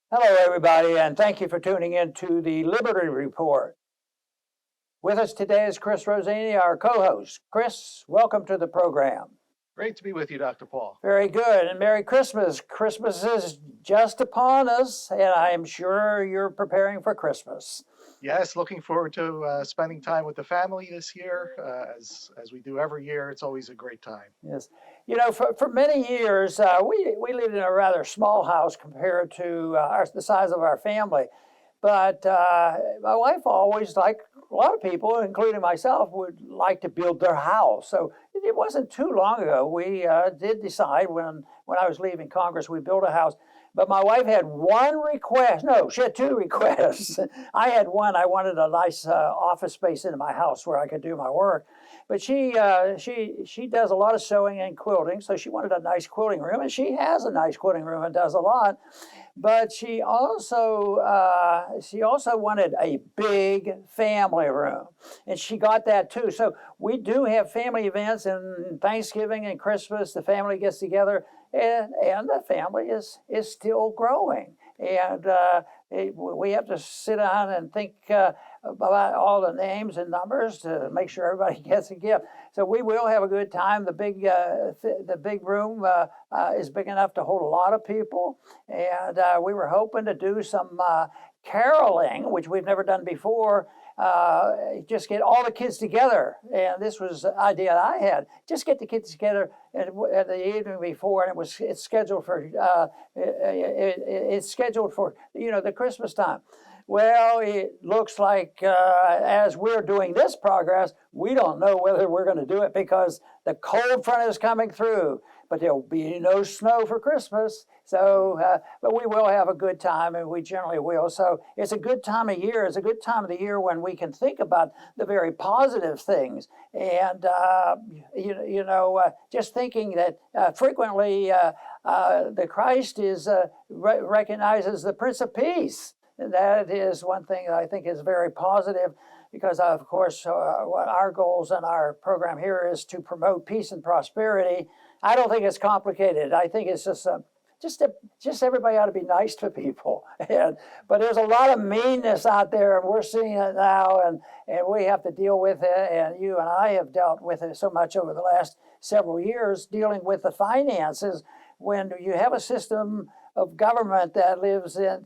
Hello, everybody, and thank you for tuning in to the Liberty Report. With us today is Chris Rossini, our co-host. Chris, welcome to the program. Great to be with you, Dr. Paul. Very good, and Merry Christmas. Christmas is just upon us, and I'm sure you're preparing for Christmas. Yes, looking forward to spending time with the family this year. As we do every year, it's always a great time. Yes. You know, for many years, we lived in a rather small house compared to the size of our family. But my wife always, like a lot of people, including myself, would like to build their house. So it wasn't too long ago. We did decide when I was leaving Congress, we built a house. But my wife had one request. No, she had two requests. I had one. I wanted a nice office space in my house where I could do my work. But she does a lot of sewing and quilting, so she wanted a nice quilting room, and she has a nice quilting room and does a lot. But she also wanted a big family room, and she got that too. So we do have family events, and Thanksgiving and Christmas, the family gets together, and the family is still growing. And we have to sit down and think about all the names and numbers to make sure everybody gets a gift. So we will have a good time. The big room is big enough to hold a lot of people, and we were hoping to do some caroling, which we've never done before. Just get all the kids together, and this was the idea that I had. Just get the kids together at the evening before, and it's scheduled for the Christmas time. Well, it looks like as we're doing this progress, we don't know whether we're going to do it because the cold front is coming through. But there'll be no snow for Christmas. So, but we will have a good time, and we generally will. So it's a good time of year. It's a good time of the year when we can think about the very positive things. And, just thinking that frequently the Christ recognizes the Prince of Peace. And that is one thing that I think is very positive because, of course, what our goals in our program here is to promote peace and prosperity. I don't think it's complicated. I think it's just everybody ought to be nice to people. But there's a lot of meanness out there, and we're seeing it now, and we have to deal with it. And you and I have dealt with it so much over the last several years, dealing with the finances. When you have a system of government that lives in and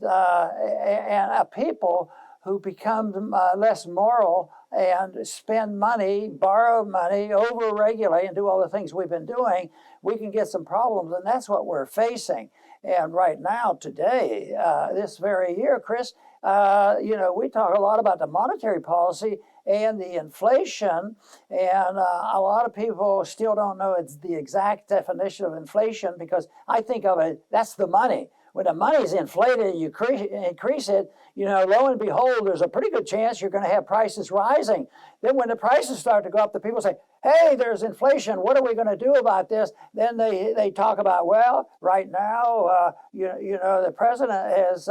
a people who become less moral and spend money, borrow money, over-regulate, and do all the things we've been doing, we can get some problems, and that's what we're facing. And right now, today, this very year, Chris, we talk a lot about the monetary policy and the inflation, and a lot of people still don't know it's the exact definition of inflation because I think of it, that's the money. When the money's inflated, you increase it, lo and behold, there's a pretty good chance you're going to have prices rising. Then when the prices start to go up, the people say, hey, there's inflation. What are we going to do about this? Then they talk about, well, right now, the president has,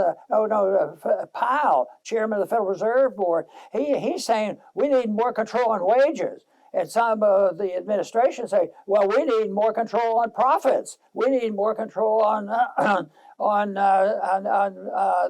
Powell, chairman of the Federal Reserve Board, he's saying we need more control on wages. And some of the administration say, well, we need more control on profits. We need more control on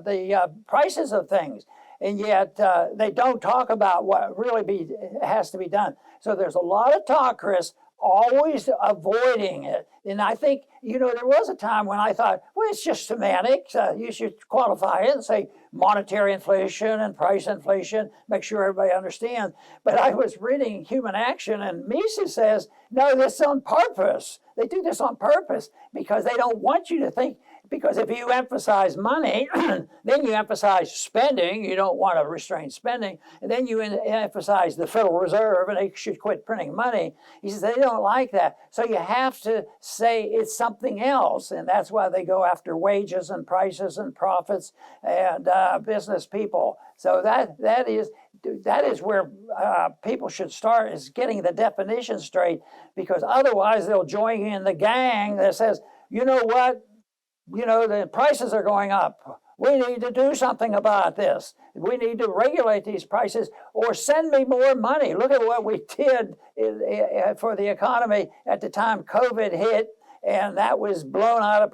the prices of things. And yet they don't talk about what really has to be done. So there's a lot of talk, Chris, always avoiding it. And I think, there was a time when I thought, well, it's just semantics. You should qualify it and say monetary inflation and price inflation, make sure everybody understands. But I was reading Human Action, and Mises says, no, this is on purpose. They do this on purpose because they don't want you to think, because if you emphasize money, then you emphasize spending. You don't want to restrain spending. And then you emphasize the Federal Reserve, and they should quit printing money. He says they don't like that. So you have to say it's something else. And that's why they go after wages and prices and profits and business people. So that is where people should start, is getting the definition straight, because otherwise they'll join in the gang that says, you know what? The prices are going up. We need to do something about this. We need to regulate these prices or send me more money. Look at what we did for the economy at the time COVID hit, and that was blown out of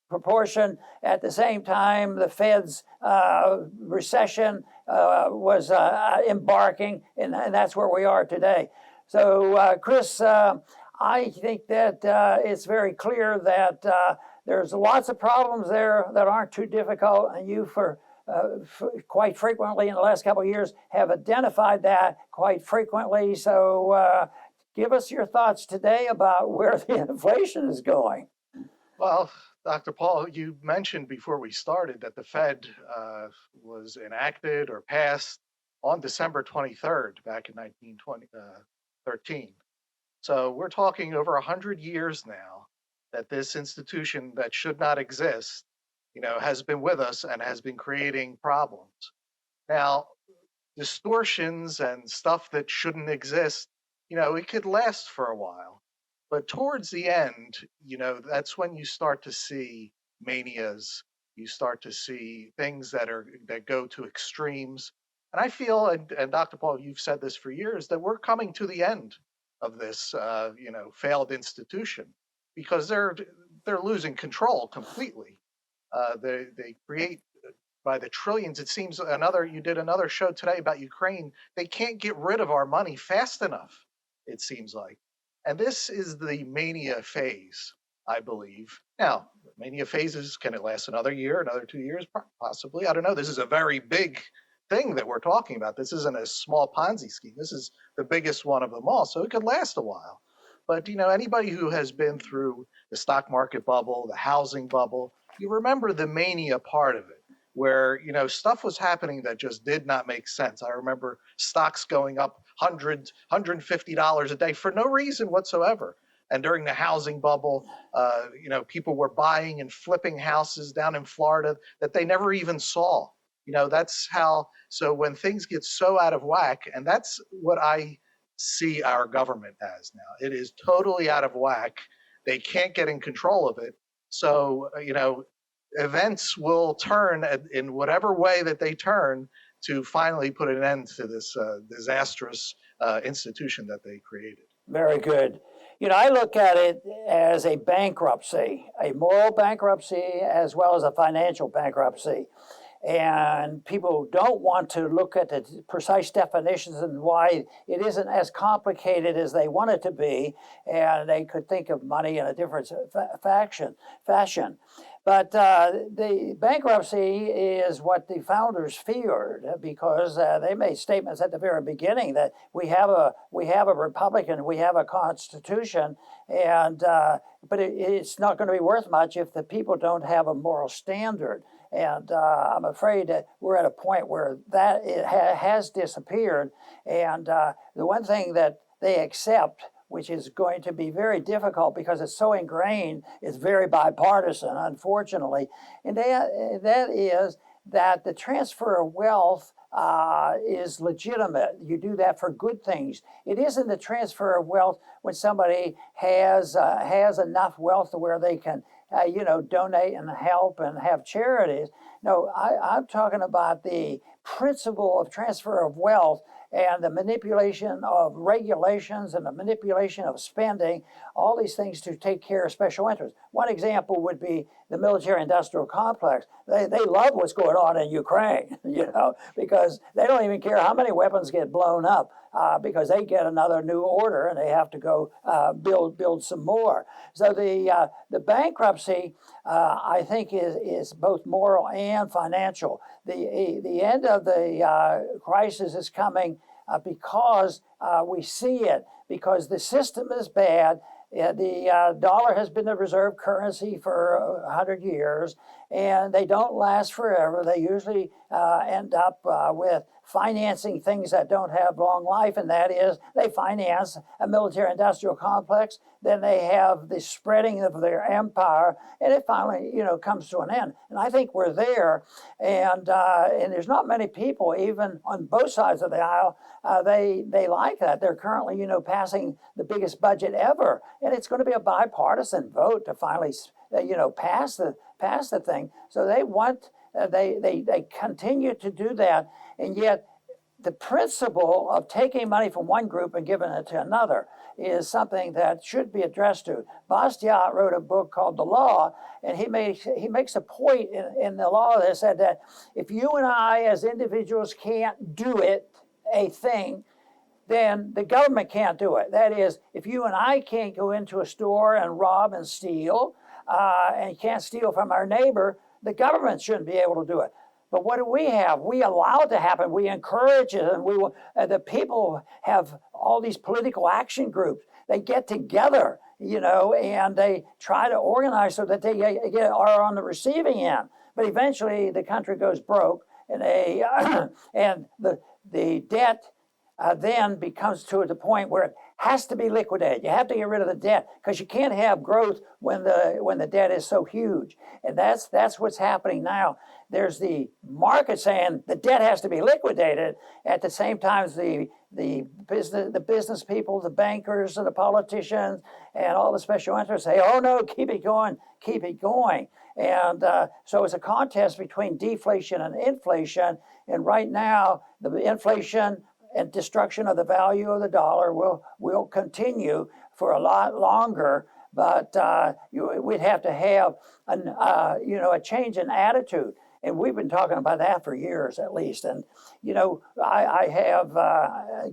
proportion. At the same time, the Fed's recession was embarking, and that's where we are today. So, Chris, I think that it's very clear that there's lots of problems there that aren't too difficult, and you, quite frequently in the last couple of years, have identified that quite frequently. So, give us your thoughts today about where the inflation is going. Well, Dr. Paul, you mentioned before we started that the Fed was enacted or passed on December 23rd back in 1913. So we're talking over 100 years now that this institution that should not exist, has been with us and has been creating problems. Now, distortions and stuff that shouldn't exist, it could last for a while. But towards the end, that's when you start to see manias. You start to see things that go to extremes. And I feel, and Dr. Paul, you've said this for years, that we're coming to the end of this, failed institution because they're losing control completely. They create by the trillions. It seems you did another show today about Ukraine. They can't get rid of our money fast enough, it seems like. And this is the mania phase, I believe. Now, mania phases, can it last another year, another 2 years? Possibly. I don't know. This is a very big thing that we're talking about. This isn't a small Ponzi scheme. This is the biggest one of them all. So it could last a while. But, anybody who has been through the stock market bubble, the housing bubble, you remember the mania part of it, where stuff was happening that just did not make sense. I remember stocks going up $150 a day for no reason whatsoever. And during the housing bubble, people were buying and flipping houses down in Florida that they never even saw. That's how. So when things get so out of whack, and that's what I see our government as now. It is totally out of whack. They can't get in control of it. So, events will turn in whatever way that they turn to finally put an end to this disastrous institution that they created. Very good. I look at it as a bankruptcy, a moral bankruptcy as well as a financial bankruptcy. And people don't want to look at the precise definitions and why it isn't as complicated as they want it to be, and they could think of money in a different fashion. But the bankruptcy is what the founders feared because they made statements at the very beginning that we have a republic and we have a constitution, and but it's not going to be worth much if the people don't have a moral standard. And I'm afraid that we're at a point where that has disappeared. And the one thing that they accept, which is going to be very difficult because it's so ingrained, is very bipartisan, unfortunately. And that is that the transfer of wealth is legitimate. You do that for good things. It isn't the transfer of wealth when somebody has enough wealth to where they can donate and help and have charities. No, I'm talking about the principle of transfer of wealth and the manipulation of regulations and the manipulation of spending, all these things to take care of special interests. One example would be the military-industrial complex. They love what's going on in Ukraine, because they don't even care how many weapons get blown up, because they get another new order and they have to go build some more. So the bankruptcy, I think, is both moral and financial. The end of the crisis is coming because we see it, because the system is bad. The dollar has been the reserve currency for 100 years, and they don't last forever. They usually end up with financing things that don't have long life, and that is they finance a military-industrial complex, then they have the spreading of their empire, and it finally, comes to an end. And I think we're there, and there's not many people, even on both sides of the aisle, they like that. They're currently, passing the biggest budget ever, and it's going to be a bipartisan vote to finally, pass the thing. So they want. They continue to do that, and yet the principle of taking money from one group and giving it to another is something that should be addressed to. Bastiat wrote a book called The Law, and he makes a point in the law that said that if you and I as individuals can't do a thing, then the government can't do it. That is, if you and I can't go into a store and rob and steal, and can't steal from our neighbor, the government shouldn't be able to do it. But what do we have? We allow it to happen. We encourage it, and the people have all these political action groups. They get together, and they try to organize so that they are on the receiving end. But eventually, the country goes broke, and and the debt then becomes to the point where it has to be liquidated. You have to get rid of the debt because you can't have growth when the debt is so huge. And that's what's happening now. There's the market saying the debt has to be liquidated. At the same time, the business people, the bankers, and the politicians, and all the special interests say, "Oh no, keep it going, keep it going." And so it's a contest between deflation and inflation. And right now, the inflation and destruction of the value of the dollar will continue for a lot longer. But we'd have to have a change in attitude. And we've been talking about that for years at least. And, I have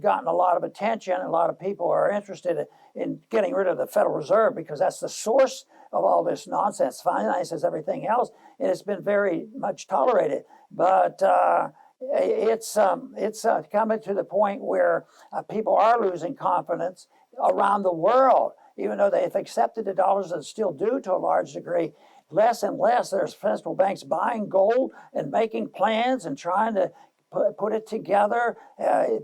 gotten a lot of attention. A lot of people are interested in getting rid of the Federal Reserve because that's the source of all this nonsense, finances, everything else. And it's been very much tolerated. But it's coming to the point where people are losing confidence around the world, even though they've accepted the dollars that still do to a large degree. Less and less, there's central banks buying gold and making plans and trying to put it together.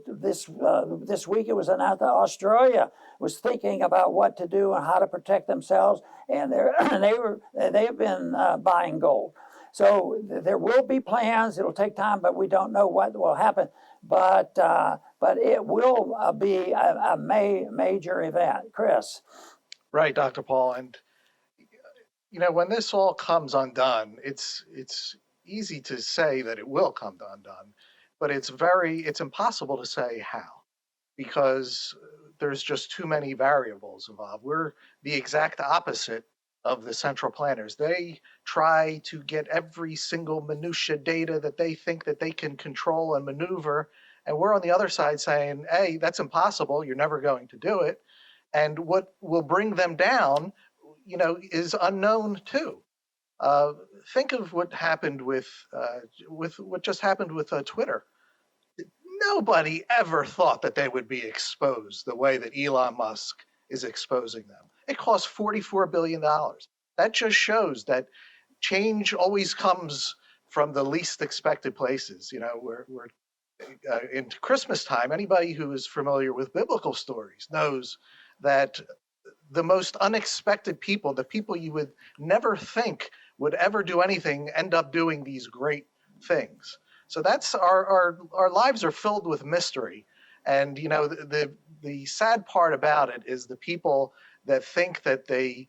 This week it was announced that Australia was thinking about what to do and how to protect themselves, and they've been buying gold. So there will be plans. It'll take time, but we don't know what will happen. But it will be a major event, Chris. Right, Dr. Paul. And when this all comes undone, it's easy to say that it will come undone, but it's impossible to say how, because there's just too many variables involved. We're the exact opposite of the central planners. They try to get every single minutia data that they think that they can control and maneuver, and we're on the other side saying, hey, that's impossible, you're never going to do it. And what will bring them down is unknown too. Think of what happened with what just happened with Twitter. Nobody ever thought that they would be exposed the way that Elon Musk is exposing them. It cost $44 billion. That just shows that change always comes from the least expected places. We're in Christmas time, anybody who is familiar with biblical stories knows that the most unexpected people, the people you would never think would ever do anything, end up doing these great things. So that's our lives are filled with mystery. And the sad part about it is the people that think that they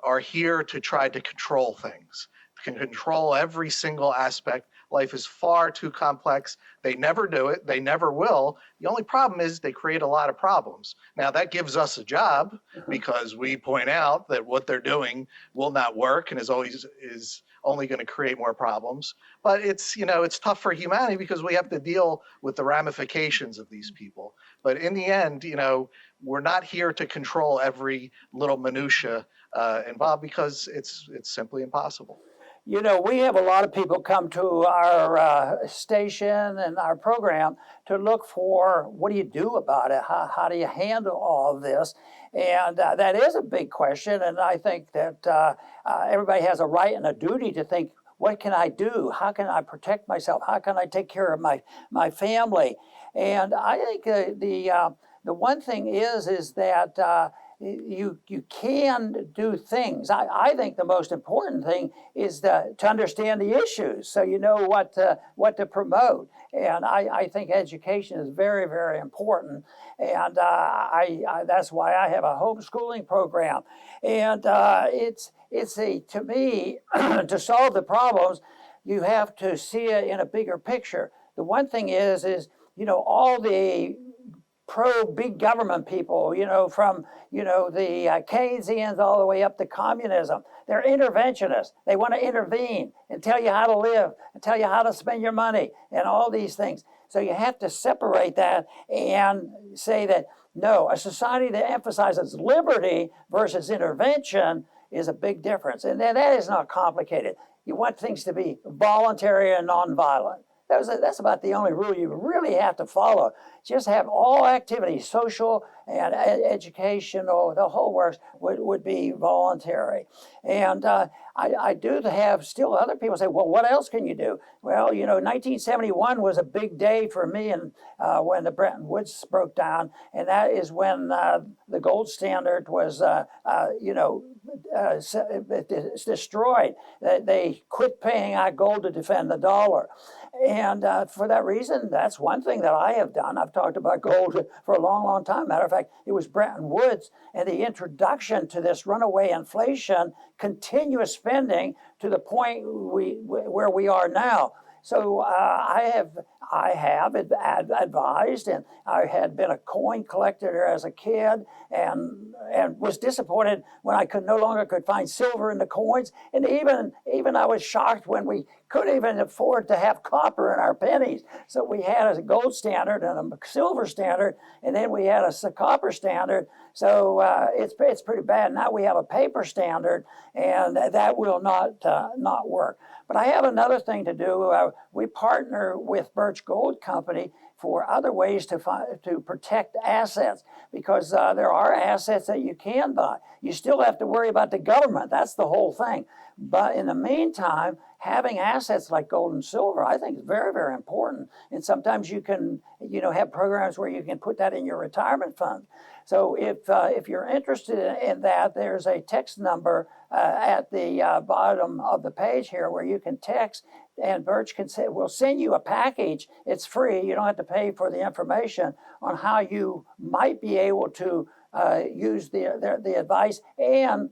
are here to try to control things, can control every single aspect. Life is far too complex. They never do it. They never will. The only problem is they create a lot of problems. Now that gives us a job because we point out that what they're doing will not work and is only going to create more problems. But it's tough for humanity because we have to deal with the ramifications of these people. But in the end, we're not here to control every little minutia involved because it's simply impossible. We have a lot of people come to our station and our program to look for what do you do about it? How do you handle all of this? And that is a big question. And I think that everybody has a right and a duty to think, what can I do? How can I protect myself? How can I take care of my family? And I think the one thing is that you can do things. I think the most important thing is to understand the issues so you know what to promote. And I think education is very, very important. And that's why I have a homeschooling program. And to me, to solve the problems, you have to see it in a bigger picture. The one thing is all the pro-big government people, from, the Keynesians all the way up to communism. They're interventionists. They want to intervene and tell you how to live and tell you how to spend your money and all these things. So you have to separate that and say that, no, a society that emphasizes liberty versus intervention is a big difference. And that is not complicated. You want things to be voluntary and nonviolent. That's about the only rule you really have to follow. Just have all activities, social and educational, the whole works would be voluntary. And I do have still other people say, well, what else can you do? Well, 1971 was a big day for me, and when the Bretton Woods broke down, and that is when the gold standard was, destroyed. They quit paying out gold to defend the dollar. And for that reason, that's one thing that I have done. I've talked about gold for a long, long time. Matter of fact, it was Bretton Woods and the introduction to this runaway inflation, continuous spending to the point where we are now. So I have advised, and I had been a coin collector as a kid, and was disappointed when I no longer could find silver in the coins, and even I was shocked when we couldn't even afford to have copper in our pennies. So we had a gold standard and a silver standard, and then we had a copper standard. So it's pretty bad. Now we have a paper standard, and that will not work. But I have another thing to do. We partner with Birch Gold Company for other ways to protect assets, because there are assets that you can buy. You still have to worry about the government. That's the whole thing. But in the meantime, having assets like gold and silver, I think, is very, very important. And sometimes you can, have programs where you can put that in your retirement fund. So if you're interested in that, there's a text number at the bottom of the page here where you can text, and Birch will send you a package. It's free. You don't have to pay for the information on how you might be able to use the advice and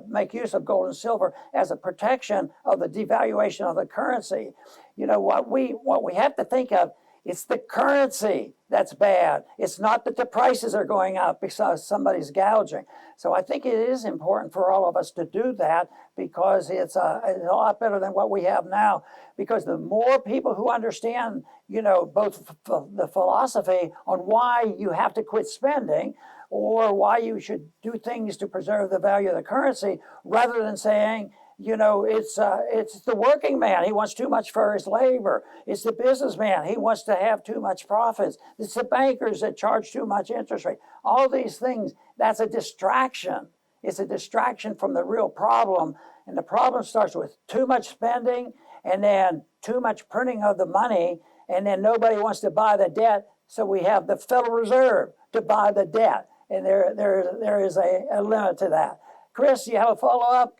make use of gold and silver as a protection of the devaluation of the currency. What we have to think of, it's the currency that's bad. It's not that the prices are going up because somebody's gouging. So I think it is important for all of us to do that, because it's a lot better than what we have now. Because the more people who understand, both the philosophy on why you have to quit spending, or why you should do things to preserve the value of the currency, rather than saying, it's the working man. He wants too much for his labor. It's the businessman. He wants to have too much profits. It's the bankers that charge too much interest rate. All these things, that's a distraction. It's a distraction from the real problem. And the problem starts with too much spending, and then too much printing of the money, and then nobody wants to buy the debt. So we have the Federal Reserve to buy the debt. And there is a limit to that. Chris, you have a follow-up?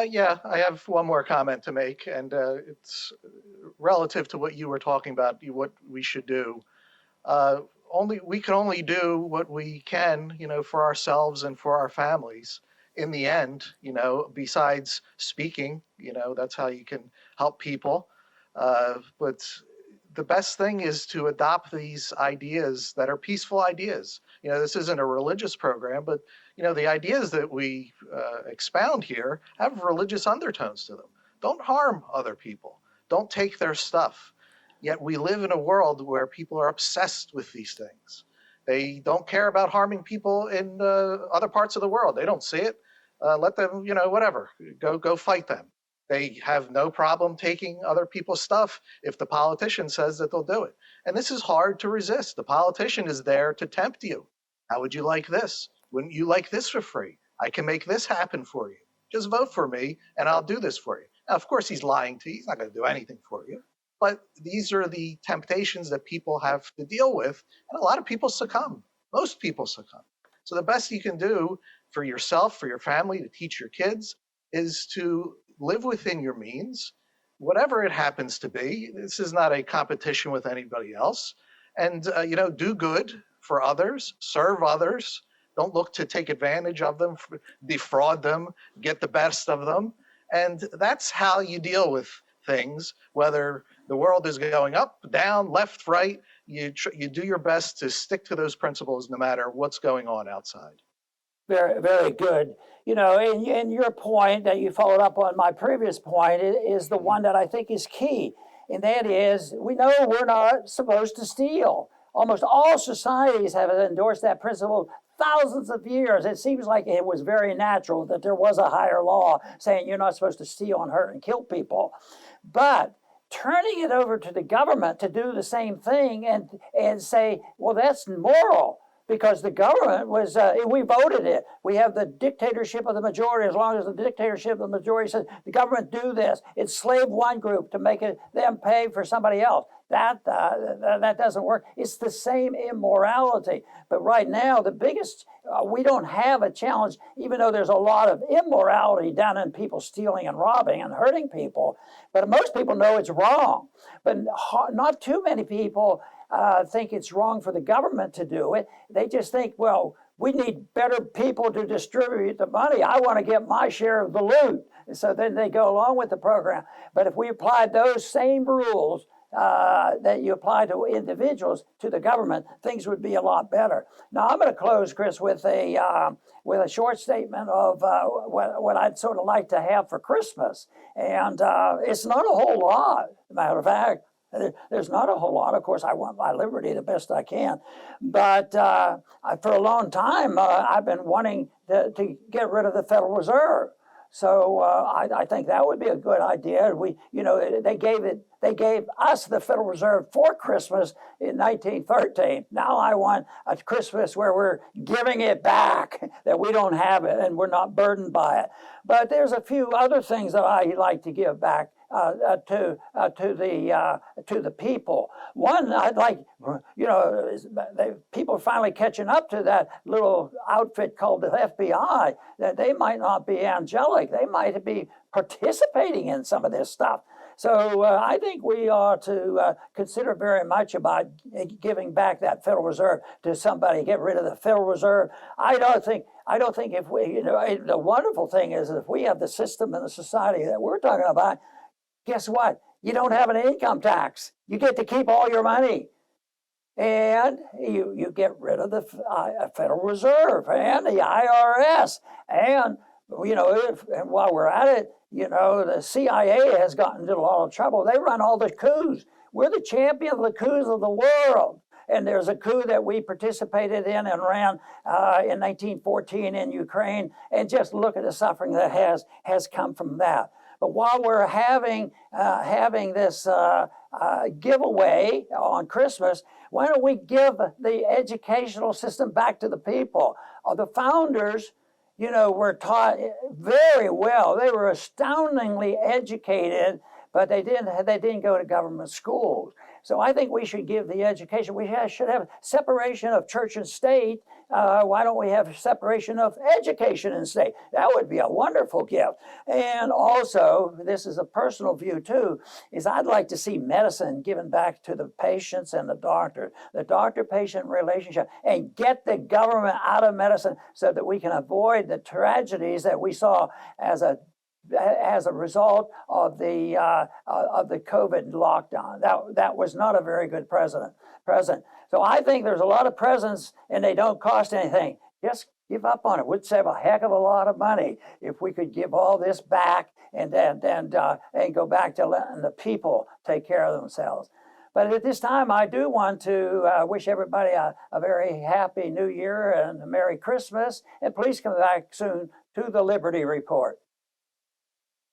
Yeah, I have one more comment to make, and it's relative to what you were talking about, what we should do. We can only do what we can, for ourselves and for our families. In the end, besides speaking, that's how you can help people. But the best thing is to adopt these ideas that are peaceful ideas. This isn't a religious program, but the ideas that we expound here have religious undertones to them. Don't harm other people. Don't take their stuff. Yet we live in a world where people are obsessed with these things. They don't care about harming people in other parts of the world. They don't see it. Let them, whatever. Go fight them. They have no problem taking other people's stuff if the politician says that they'll do it. And this is hard to resist. The politician is there to tempt you. How would you like this? Wouldn't you like this for free? I can make this happen for you. Just vote for me and I'll do this for you. Now, of course, he's lying to you. He's not going to do anything for you. But these are the temptations that people have to deal with. And a lot of people succumb. Most people succumb. So the best you can do for yourself, for your family, to teach your kids, is to live within your means, whatever it happens to be. This is not a competition with anybody else. And, do good for others, serve others. Don't look to take advantage of them, defraud them, get the best of them. And that's how you deal with things, whether the world is going up, down, left, right. you do your best to stick to those principles no matter what's going on outside. Very, very good. And your point that you followed up on my previous point is the one that I think is key. And that is, we know we're not supposed to steal. Almost all societies have endorsed that principle thousands of years. It seems like it was very natural that there was a higher law saying you're not supposed to steal and hurt and kill people. But turning it over to the government to do the same thing and say, well, that's moral. Because the government was, we voted it. We have the dictatorship of the majority. As long as the dictatorship of the majority says the government do this, enslave one group to make them pay for somebody else. That doesn't work. It's the same immorality. But right now, the biggest, we don't have a challenge, even though there's a lot of immorality down in people stealing and robbing and hurting people. But most people know it's wrong. But not too many people think it's wrong for the government to do it. They just think, well, we need better people to distribute the money. I want to get my share of the loot. So then they go along with the program. But if we applied those same rules that you apply to individuals to the government, things would be a lot better. Now, I'm going to close, Chris, with a short statement of what I'd sort of like to have for Christmas. And it's not a whole lot, as a matter of fact. There's not a whole lot. Of course, I want my liberty the best I can. But for a long time, I've been wanting to get rid of the Federal Reserve. So I think that would be a good idea. They gave us the Federal Reserve for Christmas in 1913. Now I want a Christmas where we're giving it back, that we don't have it and we're not burdened by it. But there's a few other things that I like to give back to the people. One, I'd like, people are finally catching up to that little outfit called the FBI, that they might not be angelic. They might be participating in some of this stuff. So I think we ought to consider very much about giving back that Federal Reserve to somebody, get rid of the Federal Reserve. I don't think if we, the wonderful thing is if we have the system and the society that we're talking about, guess what? You don't have an income tax. You get to keep all your money. And you get rid of the Federal Reserve and the IRS. And, and while we're at it, the CIA has gotten into a lot of trouble. They run all the coups. We're the champion of the coups of the world. And there's a coup that we participated in and ran in 1914 in Ukraine. And just look at the suffering that has come from that. But while we're having this giveaway on Christmas, why don't we give the educational system back to the people? The founders, were taught very well. They were astoundingly educated, but they didn't go to government schools. So I think we should give the education. We should have separation of church and state. Why don't we have separation of education and state? That would be a wonderful gift. And also, this is a personal view too, is I'd like to see medicine given back to the patients and the doctor-patient relationship, and get the government out of medicine so that we can avoid the tragedies that we saw as a result of the COVID lockdown. That was not a very good present. So I think there's a lot of presents and they don't cost anything. Just give up on it. We'd save a heck of a lot of money if we could give all this back and go back to letting the people take care of themselves. But at this time, I do want to wish everybody a very happy New Year and a Merry Christmas. And please come back soon to the Liberty Report.